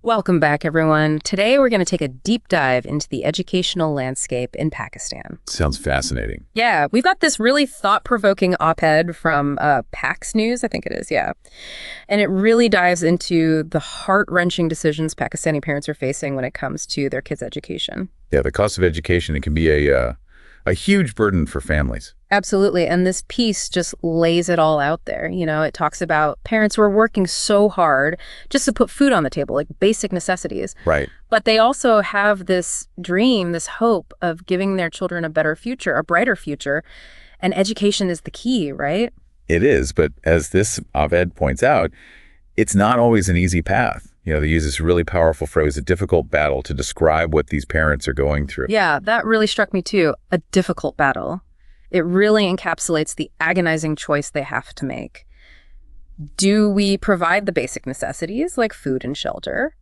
Welcome back, everyone. Today, we're going to take a deep dive into the educational landscape in Pakistan. Sounds fascinating. Yeah, we've got this really thought-provoking op-ed from Pax News, I think it is, yeah. And it really dives into the heart-wrenching decisions Pakistani parents are facing when it comes to their kids' education. Yeah, the cost of education, it can be a huge burden for families. Absolutely. And this piece just lays it all out there. You know, it talks about parents who are working so hard just to put food on the table, like basic necessities. Right. But they also have this dream, this hope of giving their children a better future, a brighter future. And education is the key, right? It is. But as this op-ed points out, it's not always an easy path. You know, they use this really powerful phrase, a difficult battle, to describe what these parents are going through. Yeah, that really struck me too. A difficult battle. It really encapsulates the agonizing choice they have to make. Do we provide the basic necessities like food and shelter?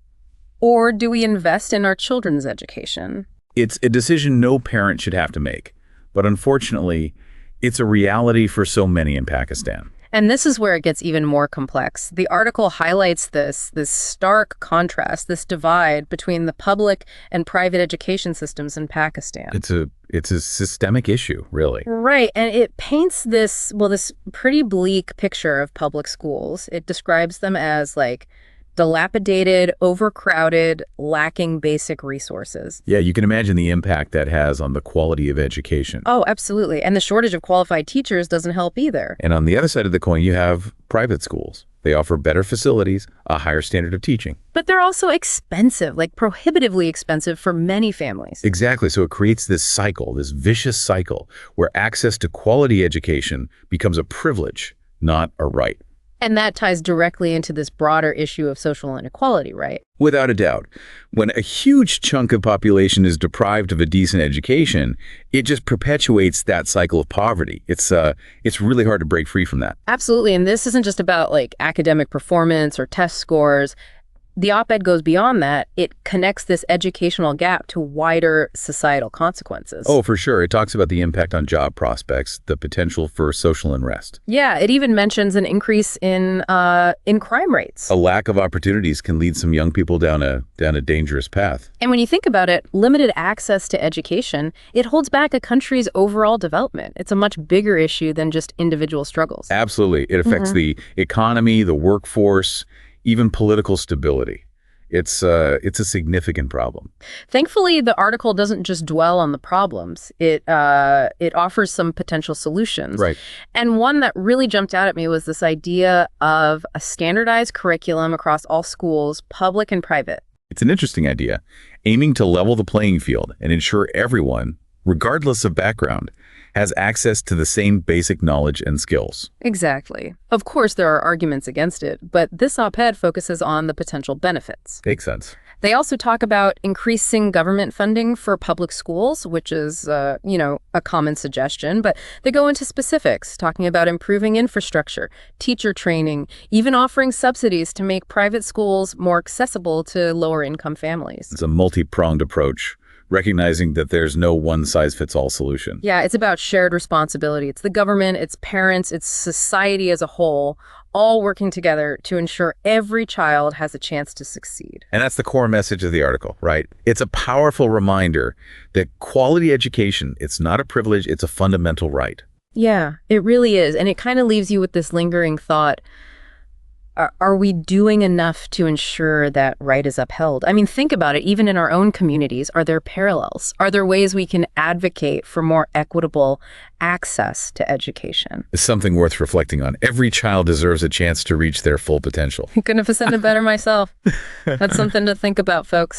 Or do we invest in our children's education? It's a decision no parent should have to make. But unfortunately, it's a reality for so many in Pakistan. And this is where it gets even more complex. The article highlights this stark contrast, this divide between the public and private education systems in Pakistan. It's a systemic issue, really. Right. And it paints this pretty bleak picture of public schools. It describes them as like dilapidated, overcrowded, lacking basic resources. Yeah, you can imagine the impact that has on the quality of education. Oh, absolutely. And the shortage of qualified teachers doesn't help either. And on the other side of the coin, you have private schools. They offer better facilities, a higher standard of teaching. But they're also expensive, like prohibitively expensive for many families. Exactly. So it creates this cycle, this vicious cycle, where access to quality education becomes a privilege, not a right. And that ties directly into this broader issue of social inequality, right? Without a doubt. When a huge chunk of population is deprived of a decent education, it just perpetuates that cycle of poverty. It's really hard to break free from that. Absolutely. And this isn't just about like academic performance or test scores. The op-ed goes beyond that. It connects this educational gap to wider societal consequences. Oh, for sure. It talks about the impact on job prospects, the potential for social unrest. Yeah, it even mentions an increase in crime rates. A lack of opportunities can lead some young people down a dangerous path. And when you think about it, limited access to education, it holds back a country's overall development. It's a much bigger issue than just individual struggles. Absolutely. It affects the economy, the workforce, even political stability. It's a significant problem. Thankfully, the article doesn't just dwell on the problems. It offers some potential solutions. Right. And one that really jumped out at me was this idea of a standardized curriculum across all schools, public and private. It's an interesting idea, aiming to level the playing field and ensure everyone, regardless of background, has access to the same basic knowledge and skills. Exactly. Of course, there are arguments against it, but this op-ed focuses on the potential benefits. Makes sense. They also talk about increasing government funding for public schools, which is, a common suggestion, but they go into specifics, talking about improving infrastructure, teacher training, even offering subsidies to make private schools more accessible to lower-income families. It's a multi-pronged approach, recognizing that there's no one-size-fits-all solution. Yeah, it's about shared responsibility. It's the government, it's parents, it's society as a whole, all working together to ensure every child has a chance to succeed. And that's the core message of the article, right? It's a powerful reminder that quality education, it's not a privilege, it's a fundamental right. Yeah, it really is. And it kind of leaves you with this lingering thought. Are we doing enough to ensure that right is upheld? I mean, think about it. Even in our own communities, are there parallels? Are there ways we can advocate for more equitable access to education? It's something worth reflecting on. Every child deserves a chance to reach their full potential. Couldn't have said it better myself. That's something to think about, folks.